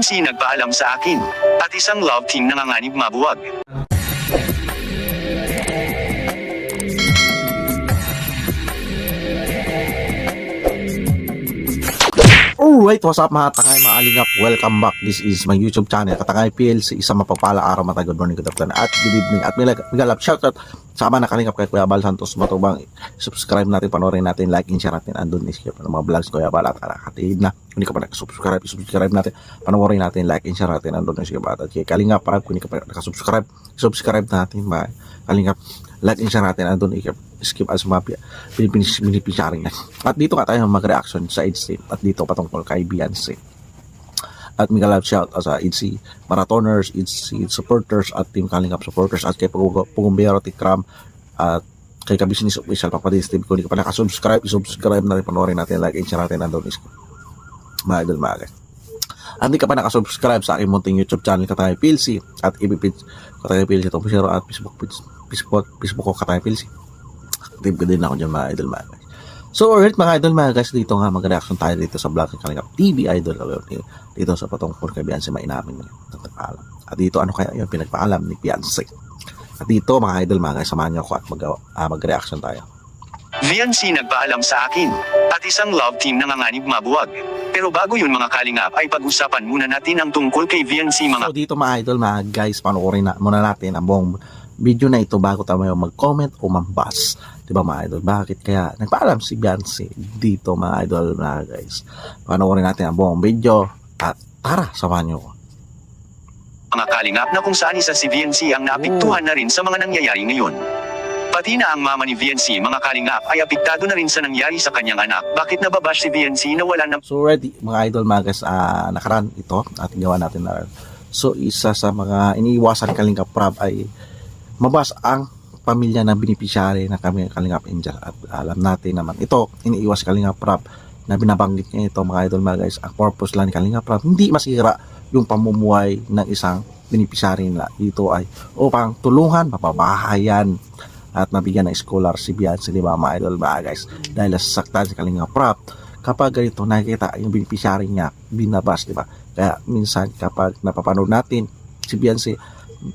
VNC nagpaalam sa akin, at isang love team nanganganib mabuwag. Alright, what's up mga tangay, mga alingap? Welcome back. This is my YouTube channel, Katangay PLC. Isang mapagpala araw, mata, good morning, good afternoon, at good evening. At may love shoutout sa ama na kalingap kay Kuya Bal Santos Matubang. Subscribe natin, panoorin natin, like, and share natin. Andun is-skip ng mga vlogs Kuya Bal at nakakatid na. Kung hindi ka pa nakasubscribe natin, panoorin natin, like, and share natin. Andun is-skip at kay Kalingap, para kung hindi ka pa nakasubscribe, subscribe natin mga Kalingap. Like and share natin, andun skip as mga beneficiary na. At dito nga tayo mag-reaction sa EDC at dito patungkol kay Beyonce. At may love shout sa EDC marathoners, EDC supporters at Team Kalingap supporters at kay Pugumbero Tikram at kay Ka-Business Official Papadis TV. Kung hindi ka pa nakasubscribe, subscribe na rin, panoorin natin, like and share natin, andun skip mga idol mga guys. At hindi ka pa nakasubscribe sa aking munting YouTube channel Katangay PLC at FB page Katangay PLC itong share at Facebook ko Katangay PLC. Active ko din ako dyan mga idol mga guys. So alright mga idol mga guys, dito nga mag-reaction tayo dito sa vlog ng Kalingap TV idol dito sa patungkol kay Beyonce, mainamin mo nagpaalam. At dito ano kaya yung pinagpaalam ni Beyonce. At dito mga idol mga guys, samahan niyo ako at mag-reaction tayo. VNC nagpaalam sa akin, at isang love team nanganganib mabuwag. Pero bago yun mga Kalingap ay pag-usapan muna natin ang tungkol kay VNC mga... So dito mga idol mga guys, panoorin na muna natin ang buong video na ito bago tayo mag-comment o mambas. Diba mga idol? Bakit kaya nagpaalam si Beyonce dito mga idol mga guys? Panoorin natin ang buong video at tara, samahan nyo. Mga Kalingap na kung saan isa si VNC ang naapektuhan na rin sa mga nangyayari ngayon. Pati na ang mama ni VNC mga Kalingap ay apektado na rin sa nangyari sa kanyang anak. Bakit nababash si VNC na wala na... So ready mga idol mga guys, nakaraan ito at gawa natin na. So isa sa mga iniiwasan Kalingap Prab ay mabas ang pamilya na beneficiary na kami Kalingap Angel. At alam natin naman ito, iniiwas Kalingap Prab na binabanggit niya ito mga idol mga guys. Ang purpose lang ni Kalingap Prab, hindi masira yung pamumuhay ng isang beneficiary nila. Dito ay upang tulungan, mapabahayan at mabigyan ng scholar si Beyonce, di ba mga idol mga guys? Dahil nasasaktan si Kalingap Prab kapag ganito nakikita yung beneficiary niya binabas, di ba? Kaya minsan kapag napapanood natin si Beyonce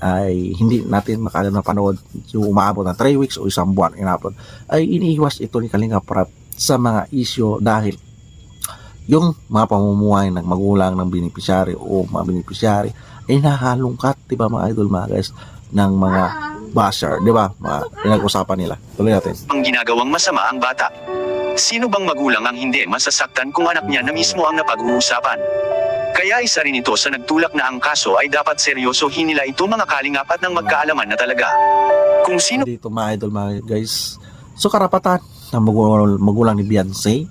ay hindi natin napanood yung umaabot ng 3 weeks o isang buwan inabot, ay iniiwas ito ni Kalingap Prab sa mga issue dahil yung mga pamumuhay ng magulang ng beneficiary o mga beneficiary ay nahalungkat, di ba mga idol mga guys, ng mga basher, di ba? Mga pinag-usapan nila. Tuloy natin. Ang ginagawang masama ang bata. Sino bang magulang ang hindi masasaktan kung anak niya na mismo ang napag-uusapan? Kaya isa rin ito sa nagtulak na ang kaso ay dapat seryosohin nila ito mga Kalingap at nang magkaalaman na talaga. Kung sino dito mga idol mga guys, so karapatan ng magulang ni Beyonce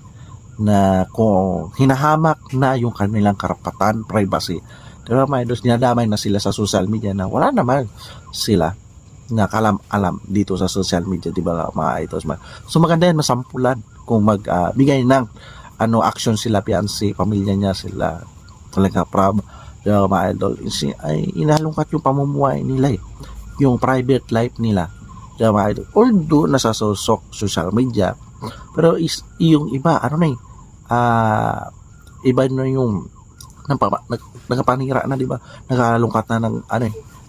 na kung hinahamak na yung kanilang karapatan, privacy, diba mga idol, dinadamay na sila sa social media na wala naman sila nakalam-alam dito sa social media, diba mga idol. So maganda yan, masampulan kung magbigay ng action sila Beyonce, pamilya niya, sila Kalingap Prab, mga idol, ay inalungkat yung pamumuhay nila yung private life nila, mga idol. Although nasa social media, pero yung iba iba na yung nagpanira na, di ba, nakalungkat na ng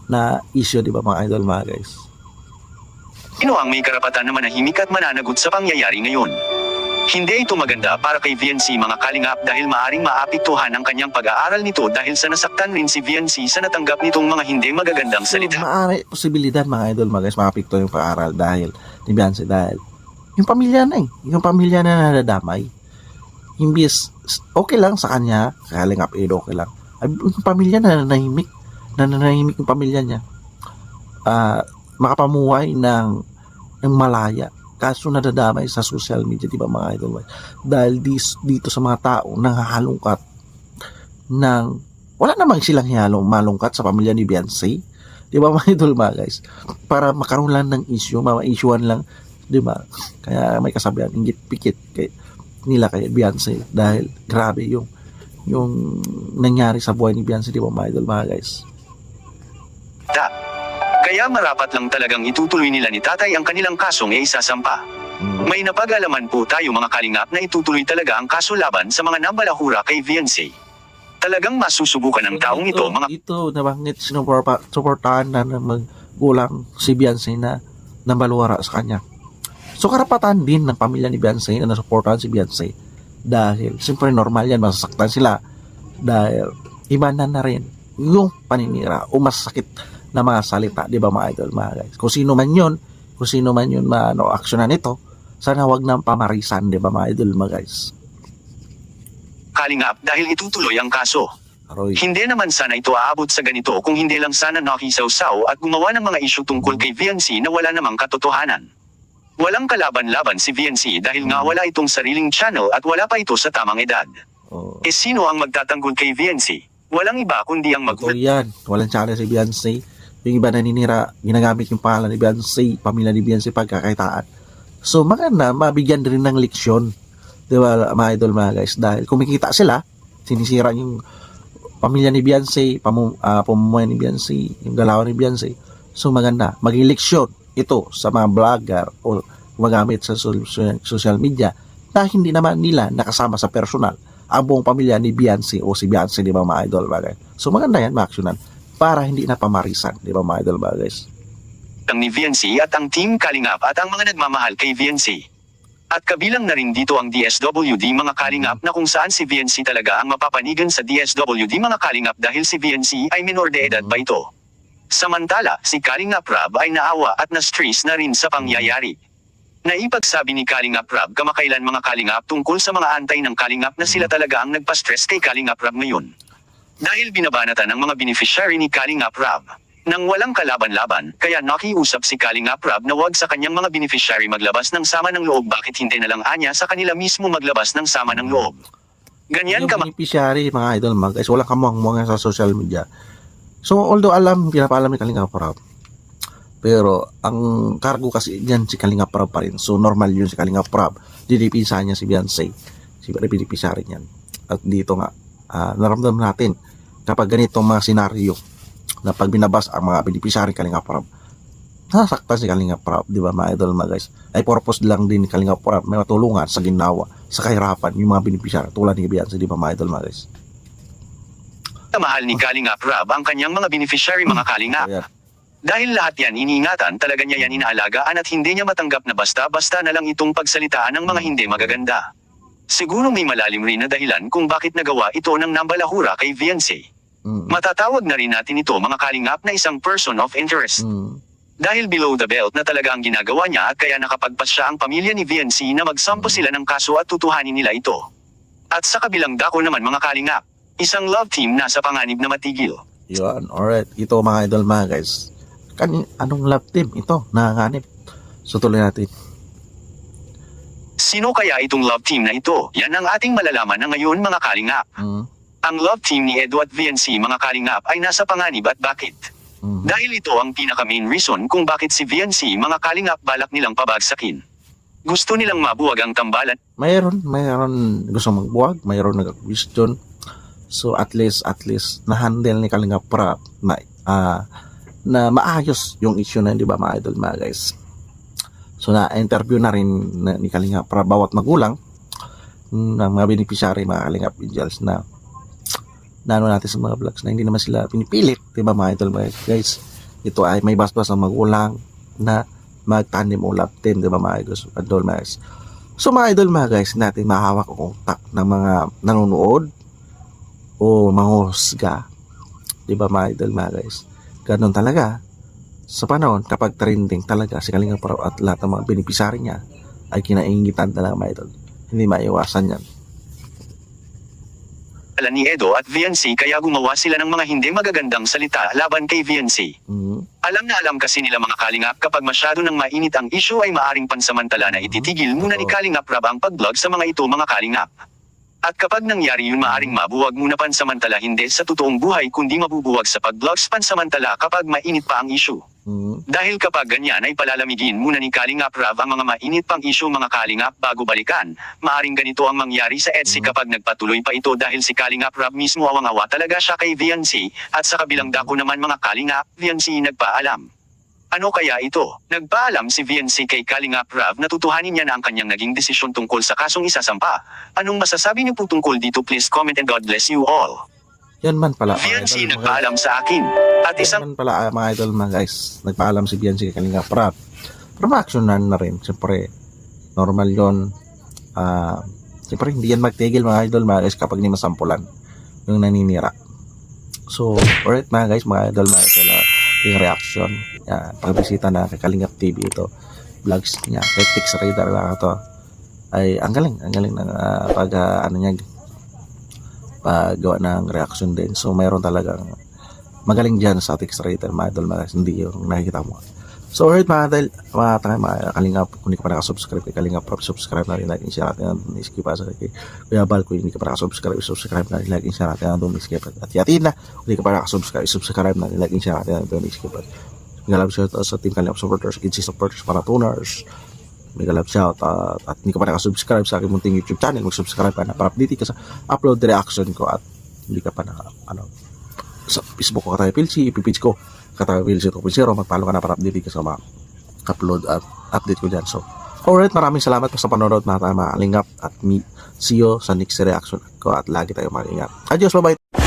na issue, di ba mga idol mga guys. Sino ang may karapatan na manahimik at mananagot sa pangyayari ngayon? Hindi ito maganda para kay VNC mga Kalingap dahil maaring maapektuhan ang kanyang pag-aaral nito dahil sa nasaktan rin si VNC sa natanggap nitong mga hindi magagandang salita. Maaari posibilidad mga idol mga guys, maapekto yung pag-aaral dahil ni Beyonce, dahil yung pamilya na nadadamay. Imbis okay lang sa kanya, Kalingap okay lang, ay yung pamilya na nanahimik yung pamilya niya, makapamuhay ng malaya, kaso nadadamay sa social media, di ba mga idol? Dahil dito sa mga tao nanghahalungkat ng wala namang silang malungkat sa pamilya ni Beyonce, di ba mga idol mga guys, para makaroon lang ng issue, ma-issuean lang, di ba? Kaya may kasabihan, inggit pikit nila kay Beyonce dahil grabe yung nangyari sa buhay ni Beyonce, di ba mga idol mga guys? Kaya marapat lang talagang itutuloy nila ni tatay ang kanilang kasong isasampa. May napag-alaman po tayo mga Kalingap na itutuloy talaga ang kaso laban sa mga nambalahura kay VNC. Talagang masusubukan ng taong ito mga Ito, nabanggit, sinuportahan na ng magulang si Beyonce na nambaluwara sa kanya. So, karapatan din ng pamilya ni Beyonce na nasuportahan si Beyonce. Dahil, siyempre normal yan, masasaktan sila. Dahil, iba na rin yung paninira o masakit na mga salita, di ba mga idol, mga guys? Kung sino man yun aksyonan nito, sana wag nang pamarisan, di ba mga idol, mga guys? kalingap dahil itutuloy ang kaso. Aroy. Hindi naman sana ito aabot sa ganito kung hindi lang sana nakisaw-saw at gumawa ng mga isyu tungkol kay VNC na wala namang katotohanan. Walang kalaban-laban si VNC dahil nga wala itong sariling channel at wala pa ito sa tamang edad. Oh. E sino ang magtatanggol kay VNC? Walang iba kundi ang Totoo yan. Walang challenge si Beyonce. Yung iba naninira, ginagamit yung pangalan ni Beyonce, pamilya ni Beyonce pagkakaitaan. So, maganda, mabigyan rin ng leksyon. Di ba, mga idol, mga guys? Dahil kumikita sila, sinisira yung pamilya ni Beyonce, pamumuhay ni Beyonce, yung galawan ni Beyonce. So, maganda. Maging leksyon ito sa mga vlogger o gumagamit sa social media na hindi naman nila nakasama sa personal ang buong pamilya ni Beyonce o si Beyonce, di ba, mga idol, mga guys? So, maganda yan, ma-actionan para hindi na pamarisan, di ba, mga idol, mga guys? ang ni VNC at ang Team Kalingap at ang mga nagmamahal kay VNC. At kabilang na rin dito ang DSWD mga Kalingap na kung saan si VNC talaga ang mapapanigan sa DSWD mga Kalingap dahil si VNC ay minor de edad pa ito. Samantala, si Kalingap Rab ay naawa at na-stress na rin sa pangyayari. Naipagsabi ni Kalingap Rab kamakailan mga Kalingap tungkol sa mga antay ng Kalingap na sila talaga ang nagpa-stress kay Kalingap Rab ngayon. Dahil binabanatan ng mga beneficiary ni Kalingap Rab. Nang walang kalaban-laban, kaya nakiusap si Kalingap Rab na wag sa kanyang mga beneficiary maglabas ng sama ng loob bakit hindi na lang anya sa kanila mismo maglabas ng sama ng loob. Ganyan Yung ka beneficiary, mga idol, mga guys, walang kamuang-muang sa social media. So, although pinapaalam ni Kalingap Rab, pero ang cargo kasi dyan si Kalingap Rab pa rin. So, normal yun si Kalingap Rab. Dinipisa niya si Beyonce. Si beneficiary niyan. At dito nga, naramdaman natin kapag ganitong mga senaryo na pag binabas ang mga beneficiary Kalingap Rab, nasaktan si Kalingap Rab, di ba mga idol, mga guys? Ay purpose lang din ni Kalingap Rab may matulungan sa ginawa, sa kahirapan yung mga beneficiary tulad ni Beyonce, di ba mga idol, mga guys? mahal ni Kalingap Rab ang kanyang mga beneficiary mga Kalingap. Ayan. Dahil lahat yan iniingatan talaga niya yan inaalagaan at hindi niya matanggap na basta-basta na lang itong pagsalitaan ng mga hindi magaganda. Siguro may malalim rin na dahilan kung bakit nagawa ito ng nambalahura kay VNC. Matatawag na rin natin ito mga Kalingap na isang person of interest. Dahil below the belt na talaga ang ginagawa niya at kaya nakapagpas siya ang pamilya ni VNC na magsampo sila ng kaso at tutuhanin nila ito. At sa kabilang dako naman mga Kalingap, isang love team nasa panganib na matigil. Yun, alright. Ito mga idol, mga guys. Anong love team ito? Nanganganib. So tuloy natin. Sino kaya itong love team na ito? Yan ang ating malalaman na ngayon mga Kalingap. Ang love team ni Edo at VNC mga Kalingap ay nasa panganib at bakit? Dahil ito ang pinaka main reason kung bakit si VNC mga Kalingap balak nilang pabagsakin. Gusto nilang mabuwag ang tambalan. Mayroon gusto magbuwag, mayroon nag-question. So at least na-handle ni Kalingap Rab na maayos yung issue na, di ba mga idol, mga guys? So na-interview na rin ni Kalingap Rab bawat magulang ng mga beneficiary, mga Kalingap Angels na ano natin sa mga vlogs na hindi naman sila pinipilit, di ba mga idol, mga guys? Ito ay may basbas ng magulang na mag-tandem o love team, di ba mga idol, mga guys? So mga idol, mga guys, natin mahawak o kontak ng mga nanonood o manghusga, di ba mga idol, mga guys? Ganon talaga sa panahon kapag trending talaga si Kalingap Rab at lahat ng mga beneficiary niya ay kinaingitan talaga mga idol. Hindi maiwasan yan. Alam ni Edo at VNC kaya gumawa sila ng mga hindi magagandang salita laban kay VNC. Alam na alam kasi nila mga Kalingap kapag masyado nang mainit ang issue ay maaring pansamantala na ititigil muna ni Kalingap Rab ang pag-vlog sa mga ito mga Kalingap. At kapag nangyari yun maaring mabuwag muna pansamantala hindi sa totoong buhay kundi mabubuwag sa pag-vlogs pansamantala kapag mainit pa ang issue. Dahil kapag ganyan ay palalamigin muna ni Kalingap Rab ang mga mainit pang issue mga Kalingap bago balikan. Maaring ganito ang mangyari sa EDSI kapag nagpatuloy pa ito dahil si Kalingap Rab mismo awang-awa talaga siya kay VNC at sa kabilang dako naman mga Kalingap, VNC nagpaalam. Ano kaya ito? Nagpaalam si VNC kay Kalingap Rab na tutuhanin niya na ang kanyang naging desisyon tungkol sa kasong isasampa. Anong masasabi niyo po tungkol dito? Please comment and God bless you all. Yan man pala mga VNC idol, mga nagpaalam sa akin. At isang isang pala mga idol mga guys, nagpaalam si Bianci kay Kalinga Prab. Pero ma-action na rin, siyempre normal yon. Siyempre hindi yan magtigil mga idol mga guys kapag hindi masampulan yung naninira. So alright mga guys, mga idol, mga idol, yung reaction, pagbisita na kay Kalingap TV, ito vlogs niya kay Tix Raider lang ito, ay ang galing ng ano niya, paggawa ng reaction din. So mayroon talagang magaling dyan sa Tix Raider mga idol, mga guys, hindi yung nakikita mo. So alright mga idol, mga Kalingap, kung hindi ka pa nakasubscribe kay Kalingap Prab, subscribe na rin, like and share natin, skip pa sa kay Kuya Bal. Kung hindi ka pa nakasubscribe, subscribe na rin, like and share natin, skip at yatin na, kung hindi ka pa nakasubscribe, subscribe na rin, like and share natin, skip at mega love shout sa team Kalingap supporters, kids supporters, marathoners, mega love shout at hindi ka pa nakasubscribe sa aking munting YouTube channel, mag-subscribe ka na para update ka sa upload reaction ko. At hindi ka pa sa Facebook ko Katayo PLC, ipipage ko Katayo PLC 2.0, mag-follow ka na para update ka sa mga upload at update ko dyan. So alright, maraming salamat po sa panonood mga Kalingap, at see you sa next reaction ko, at lagi tayo mag-ingat. Adios, bye bye.